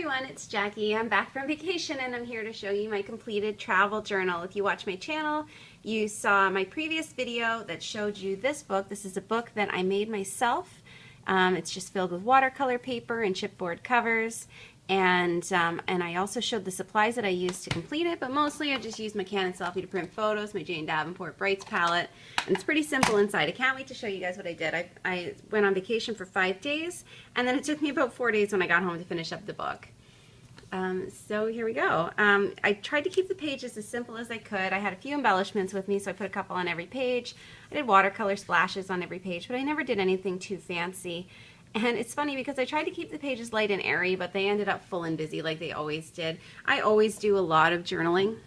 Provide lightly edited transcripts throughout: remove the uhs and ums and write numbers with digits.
everyone, it's Jackie. I'm back from vacation and I'm here to show you my completed travel journal. If you watch my channel, you saw my previous video that showed you this book. This is a book that I made myself. It's just filled with watercolor paper and chipboard covers. And I also showed the supplies that I used to complete it, but mostly I just used my Canon Selfie to print photos, my Jane Davenport Brights palette, and it's pretty simple inside. I can't wait to show you guys what I did. I went on vacation for 5 days, and then it took me about 4 days when I got home to finish up the book. So here we go. I tried to keep the pages as simple as I could. I had a few embellishments with me, so I put a couple on every page. I did watercolor splashes on every page, but I never did anything too fancy. And it's funny because I tried to keep the pages light and airy, but they ended up full and busy like they always did. I always do a lot of journaling,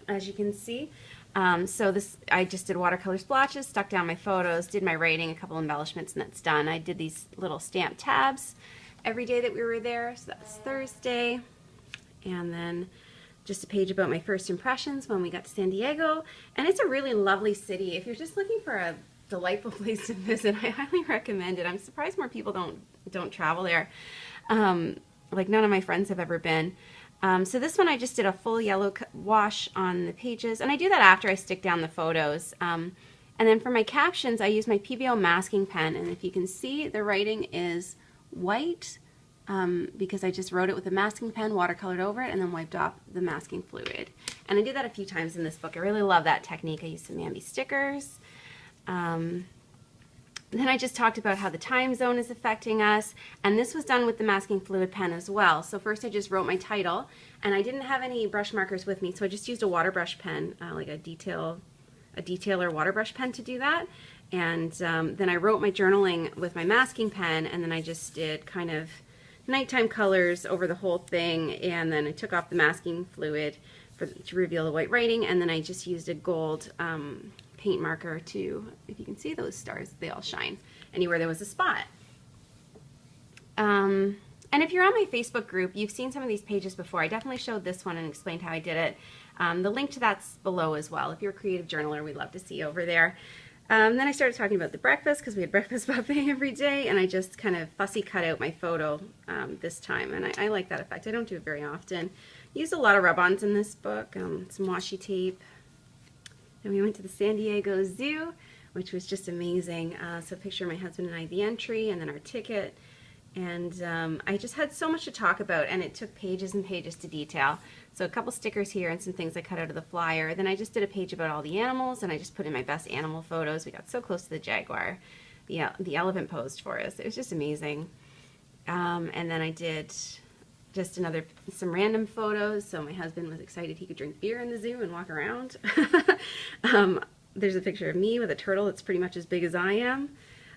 as you can see. I just did watercolor splotches, stuck down my photos, did my writing, a couple embellishments, and that's done. I did these little stamp tabs every day that we were there, so that's Thursday. And then just a page about my first impressions when we got to San Diego. And it's a really lovely city. If you're just looking for a delightful place to visit, I highly recommend it. I'm surprised more people don't travel there. Like none of my friends have ever been. So this one I just did a full yellow wash on the pages, and I do that after I stick down the photos. And then for my captions, I use my PBO masking pen, and if you can see, the writing is white because I just wrote it with a masking pen, watercolored over it, and then wiped off the masking fluid. And I did that a few times in this book. I really love that technique. I used some Mambi stickers. Then I just talked about how the time zone is affecting us, and this was done with the masking fluid pen as well. So first I just wrote my title, and I didn't have any brush markers with me, so I just used a water brush pen, like a detailer water brush pen to do that. And then I wrote my journaling with my masking pen, and then I just did kind of nighttime colors over the whole thing, and then I took off the masking fluid to reveal the white writing, and then I just used a gold paint marker to, if you can see those stars, they all shine anywhere there was a spot. And if you're on my Facebook group, you've seen some of these pages before. I definitely showed this one and explained how I did it. The link to that's below as well. If you're a creative journaler, we'd love to see you over there. Then I started talking about the breakfast because we had breakfast buffet every day, and I just kind of fussy cut out my photo this time, and I like that effect. I don't do it very often. Used a lot of rub-ons in this book, some washi tape. Then we went to the San Diego Zoo, which was just amazing. So a picture of my husband and I, the entry, and then our ticket. And I just had so much to talk about, and it took pages and pages to detail. So a couple stickers here and some things I cut out of the flyer. Then I just did a page about all the animals, and I just put in my best animal photos. We got so close to the jaguar. The elephant posed for us. It was just amazing. And then I did just some random photos. So my husband was excited he could drink beer in the zoo and walk around. There's a picture of me with a turtle that's pretty much as big as I am.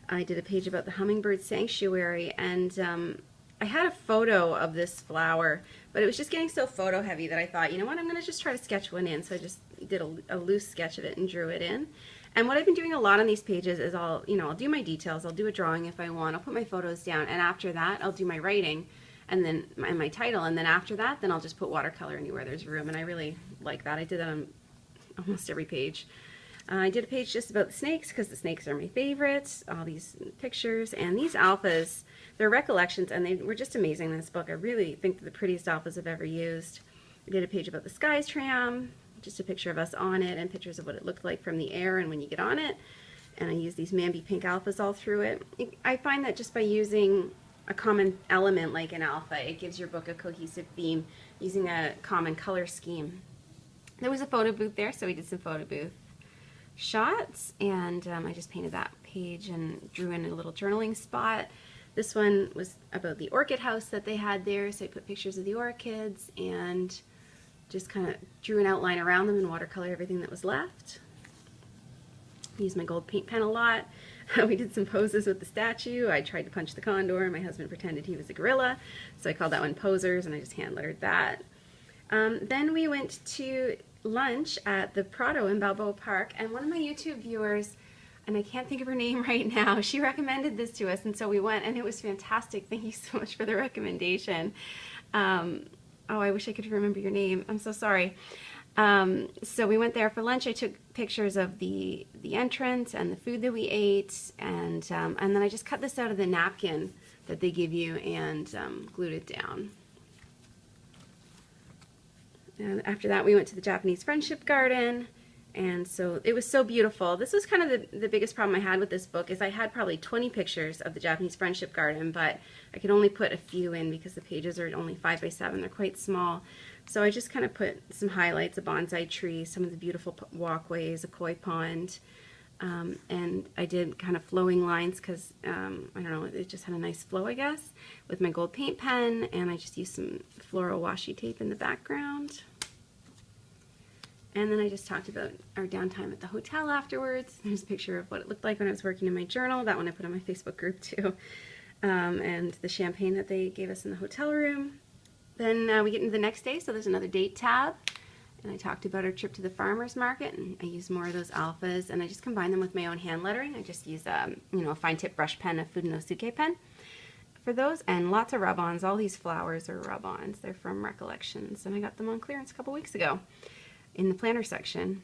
I did a page about the hummingbird sanctuary, and I had a photo of this flower, but it was just getting so photo heavy that I thought, you know what, I'm going to just try to sketch one in. So I just did a loose sketch of it and drew it in. And what I've been doing a lot on these pages is I'll do my details, I'll do a drawing if I want, I'll put my photos down, and after that I'll do my writing and then my title, and then after that then I'll just put watercolor anywhere there's room, and I really like that. I did that on almost every page. I did a page just about the snakes because the snakes are my favorites, all these pictures, and these alphas, they're recollections, and they were just amazing in this book. I really think they're the prettiest alphas I've ever used. I did a page about the Skies tram, just a picture of us on it and pictures of what it looked like from the air and when you get on it, and I used these Mambi pink alphas all through it. I find that just by using a common element like an alpha, it gives your book a cohesive theme using a common color scheme. There was a photo booth there, so we did some photo booth shots, and I just painted that page and drew in a little journaling spot. This one was about the orchid house that they had there, so I put pictures of the orchids and just kind of drew an outline around them and watercolor everything that was left. Used my gold paint pen a lot. We did some poses with the statue. I tried to punch the condor, and my husband pretended he was a gorilla, so I called that one posers, and I just hand lettered that. Then we went to lunch at the Prado in Balboa Park, and one of my YouTube viewers, and I can't think of her name right now, she recommended this to us, and so we went, and it was fantastic. Thank you so much for the recommendation. Oh, I wish I could remember your name. I'm so sorry. So we went there for lunch. I took pictures of the entrance and the food that we ate, and then I just cut this out of the napkin that they give you and glued it down. And after that we went to the Japanese Friendship Garden, and so it was so beautiful. This was kind of the biggest problem I had with this book, is I had probably 20 pictures of the Japanese Friendship Garden, but I could only put a few in because the pages are only 5 by 7. They're quite small. So I just kind of put some highlights, a bonsai tree, some of the beautiful walkways, a koi pond, and I did kind of flowing lines because, I don't know, it just had a nice flow, I guess, with my gold paint pen, and I just used some floral washi tape in the background. And then I just talked about our downtime at the hotel afterwards. There's a picture of what it looked like when I was working in my journal. That one I put on my Facebook group too. And the champagne that they gave us in the hotel room. Then we get into the next day, so there's another date tab. And I talked about our trip to the farmer's market, and I used more of those alphas, and I just combined them with my own hand lettering. I just use you know, a fine tip brush pen, a Fudenosuke pen for those, and lots of rub-ons. All these flowers are rub-ons. They're from Recollections, and I got them on clearance a couple weeks ago in the planner section.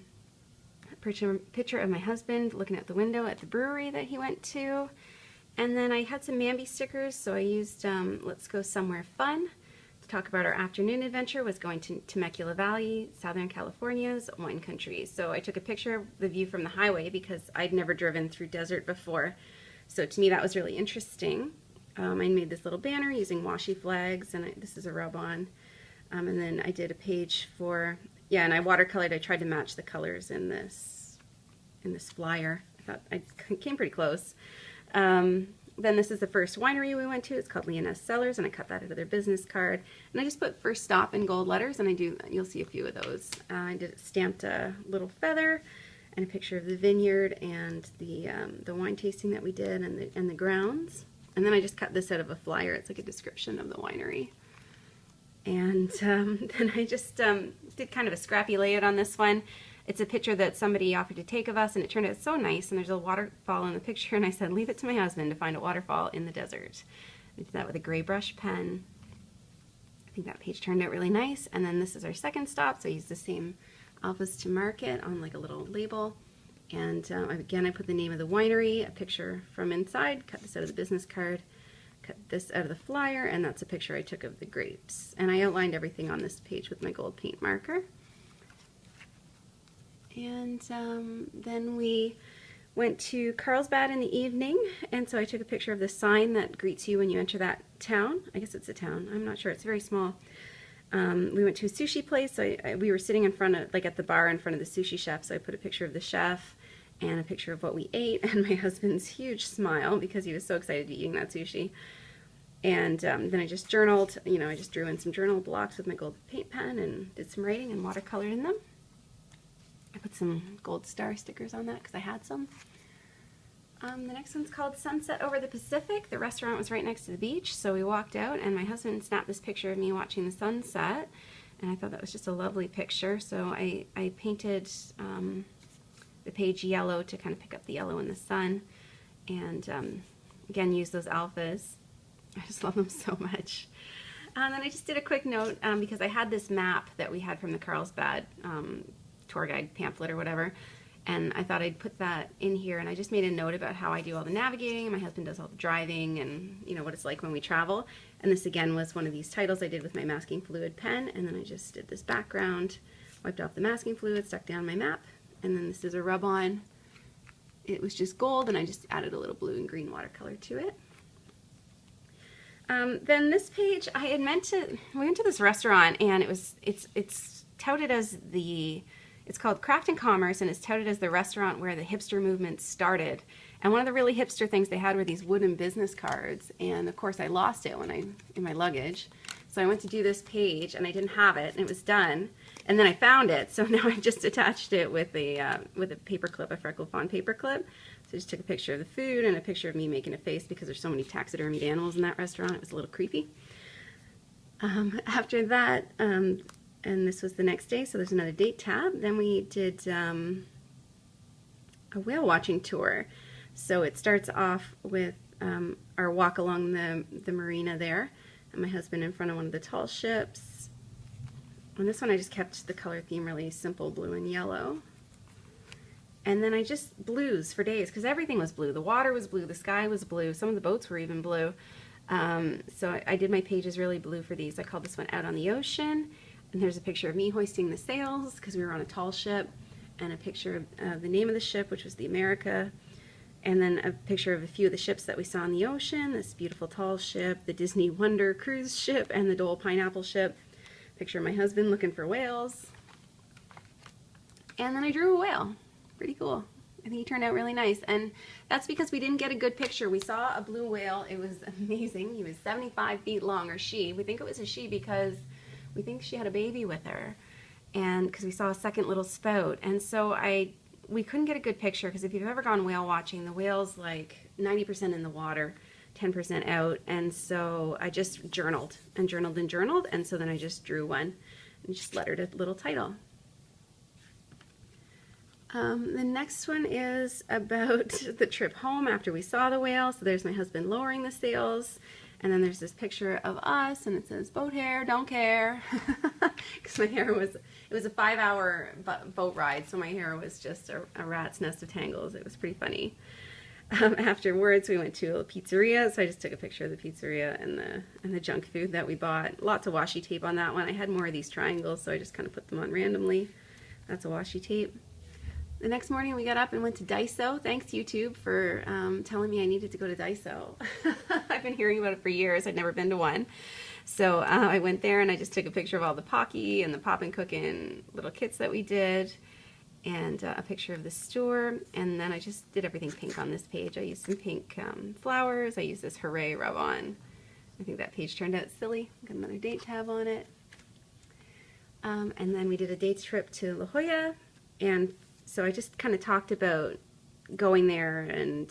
A picture of my husband looking out the window at the brewery that he went to. And then I had some Mambi stickers, so I used Let's Go Somewhere Fun to talk about our afternoon adventure. Was going to Temecula Valley, Southern California's wine country. So I took a picture of the view from the highway because I'd never driven through desert before. So to me that was really interesting. I made this little banner using washi flags, and this is a rub-on. And then I did a page for, yeah, and I watercolored. I tried to match the colors in this flyer. I thought I came pretty close. Then this is the first winery we went to. It's called Leoness Cellars, and I cut that out of their business card. And I just put first stop in gold letters, and you'll see a few of those. I stamped a little feather and a picture of the vineyard and the wine tasting that we did, and the grounds. And then I just cut this out of a flyer. It's like a description of the winery. And then I just did kind of a scrappy layout on this one. It's a picture that somebody offered to take of us, and it turned out so nice, and there's a waterfall in the picture, and I said, leave it to my husband to find a waterfall in the desert. I did that with a gray brush pen. I think that page turned out really nice. And then this is our second stop, so I used the same alphas to mark it on like a little label. And again, I put the name of the winery, a picture from inside, cut this out of the business card, cut this out of the flyer, and that's a picture I took of the grapes. And I outlined everything on this page with my gold paint marker. And then we went to Carlsbad in the evening, and so I took a picture of the sign that greets you when you enter that town. I guess it's a town. I'm not sure. It's very small. We went to a sushi place. So we were sitting in front of, like at the bar in front of the sushi chef, so I put a picture of the chef and a picture of what we ate, and my husband's huge smile because he was so excited to be eating that sushi. And then I just journaled. You know, I just drew in some journal blocks with my gold paint pen and did some writing and watercolored in them. I put some gold star stickers on that because I had some. The next one's called Sunset Over the Pacific. The restaurant was right next to the beach, so we walked out, and my husband snapped this picture of me watching the sunset, and I thought that was just a lovely picture. So I painted the page yellow to kind of pick up the yellow in the sun, and again, use those alphas. I just love them so much. And then I just did a quick note because I had this map that we had from the Carlsbad tour guide pamphlet or whatever, and I thought I'd put that in here, and I just made a note about how I do all the navigating, and my husband does all the driving, and you know what it's like when we travel. And this again was one of these titles I did with my masking fluid pen, and then I just did this background, wiped off the masking fluid, stuck down my map, and then this is a rub-on. It was just gold, and I just added a little blue and green watercolor to it. Then this page, I had meant to, we went to this restaurant, and it's touted as it's called Craft and Commerce, and it's touted as the restaurant where the hipster movement started. And one of the really hipster things they had were these wooden business cards, and of course I lost it in my luggage. So I went to do this page, and I didn't have it, and it was done. And then I found it, so now I just attached it with a paper clip, a Freckle Fawn paper clip. So I just took a picture of the food and a picture of me making a face because there's so many taxidermied animals in that restaurant. It was a little creepy. After that, and this was the next day, so there's another date tab. Then we did a whale watching tour. So it starts off with our walk along the marina there, and my husband in front of one of the tall ships. On this one I just kept the color theme really simple, blue and yellow. And then I just blues for days, because everything was blue. The water was blue, the sky was blue, some of the boats were even blue. So I did my pages really blue for these. I called this one Out on the Ocean, and there's a picture of me hoisting the sails because we were on a tall ship, and a picture of the name of the ship, which was the America, and then a picture of a few of the ships that we saw in the ocean, this beautiful tall ship, the Disney Wonder cruise ship, and the Dole pineapple ship. Picture of my husband looking for whales. And then I drew a whale. Pretty cool. I think he turned out really nice. And that's because we didn't get a good picture. We saw a blue whale. It was amazing. He was 75 feet long, or she. We think it was a she because we think she had a baby with her. And because we saw a second little spout. And so we couldn't get a good picture because if you've ever gone whale watching, the whale's like 90% in the water, 10% out. And so I just journaled and journaled and journaled. And so then I just drew one and just lettered a little title. The next one is about the trip home after we saw the whale. So there's my husband lowering the sails, and then there's this picture of us, and it says, "Boat hair, don't care," because my hair it was a 5-hour boat ride, so my hair was just a rat's nest of tangles. It was pretty funny. Afterwards, we went to a pizzeria, so I just took a picture of the pizzeria and the junk food that we bought. Lots of washi tape on that one. I had more of these triangles, so I just kind of put them on randomly. That's a washi tape. The next morning we got up and went to Daiso. Thanks YouTube for telling me I needed to go to Daiso. I've been hearing about it for years. I'd never been to one. So I went there and I just took a picture of all the Pocky and the Pop and Cookin' little kits that we did, and a picture of the store. And then I just did everything pink on this page. I used some pink flowers. I used this Hooray rub-on. I think that page turned out silly. Got another date tab on it. And then we did a dates trip to La Jolla, and so I just kind of talked about going there and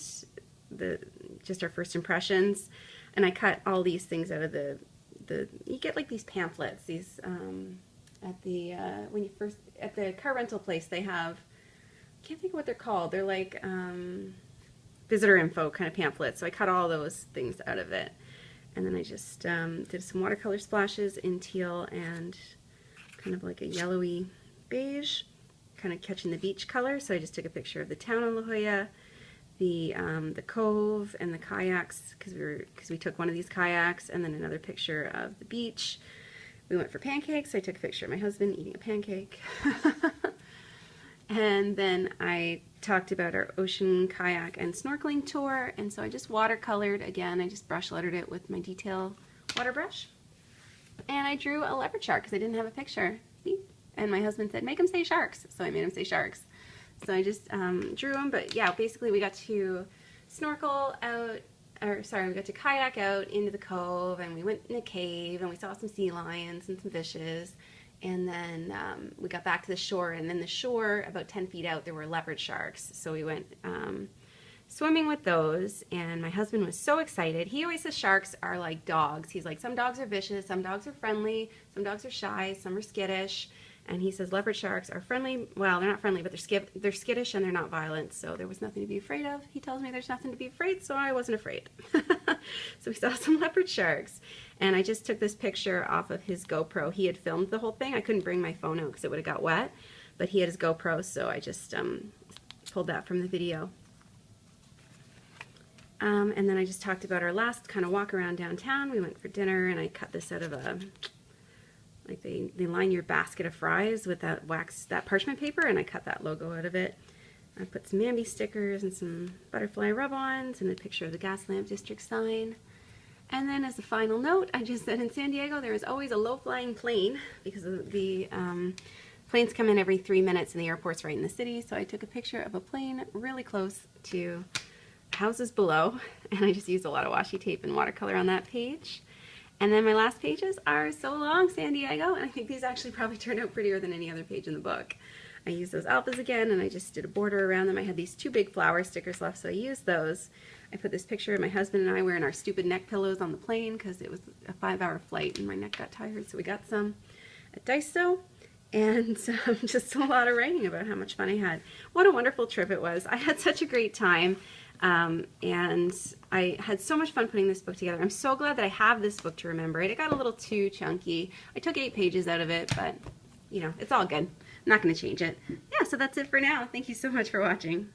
just our first impressions, and I cut all these things out of you get like these pamphlets, these at the when you first at the car rental place they have, I can't think of what they're called. They're like visitor info kind of pamphlets. So I cut all those things out of it, and then I just did some watercolor splashes in teal and kind of like a yellowy beige, kind of catching the beach color. So I just took a picture of the town of La Jolla, the cove, and the kayaks because we took one of these kayaks, and then another picture of the beach. We went for pancakes. So I took a picture of my husband eating a pancake. And then I talked about our ocean kayak and snorkeling tour, and so I just watercolored again. I just brush lettered it with my detail water brush, and I drew a leopard shark because I didn't have a picture. See? And my husband said, make them say sharks. So I made him say sharks. So I just drew them. But yeah, basically we got to snorkel out, we got to kayak out into the cove, and we went in a cave, and we saw some sea lions and some fishes. And then we got back to the shore, and then the shore, about 10 feet out, there were leopard sharks. So we went swimming with those, and my husband was so excited. He always says sharks are like dogs. He's like, some dogs are vicious, some dogs are friendly, some dogs are shy, some are skittish. And he says leopard sharks are friendly. Well, they're not friendly, but they're skittish and they're not violent. So there was nothing to be afraid of. He tells me there's nothing to be afraid, so I wasn't afraid. So we saw some leopard sharks. And I just took this picture off of his GoPro. He had filmed the whole thing. I couldn't bring my phone out because it would have got wet. But he had his GoPro, so I just pulled that from the video. And then I just talked about our last kind of walk around downtown. We went for dinner, and I cut this out of a... like they line your basket of fries with that parchment paper, and I cut that logo out of it. I put some Mamby stickers and some butterfly rub-ons and a picture of the gas lamp district sign. And then as a final note, I just said in San Diego there is always a low-flying plane because the planes come in every 3 minutes and the airport's right in the city. So I took a picture of a plane really close to houses below, and I just used a lot of washi tape and watercolor on that page. And then my last pages are So Long, San Diego, and I think these actually probably turned out prettier than any other page in the book. I used those alphas again, and I just did a border around them. I had these 2 big flower stickers left, so I used those. I put this picture of my husband and I wearing our stupid neck pillows on the plane because it was a 5-hour flight and my neck got tired, so we got some at Daiso. And just a lot of writing about how much fun I had. What a wonderful trip it was. I had such a great time. And I had so much fun putting this book together. I'm so glad that I have this book to remember it. It got a little too chunky. I took 8 pages out of it, but, you know, it's all good. I'm not going to change it. Yeah, so that's it for now. Thank you so much for watching.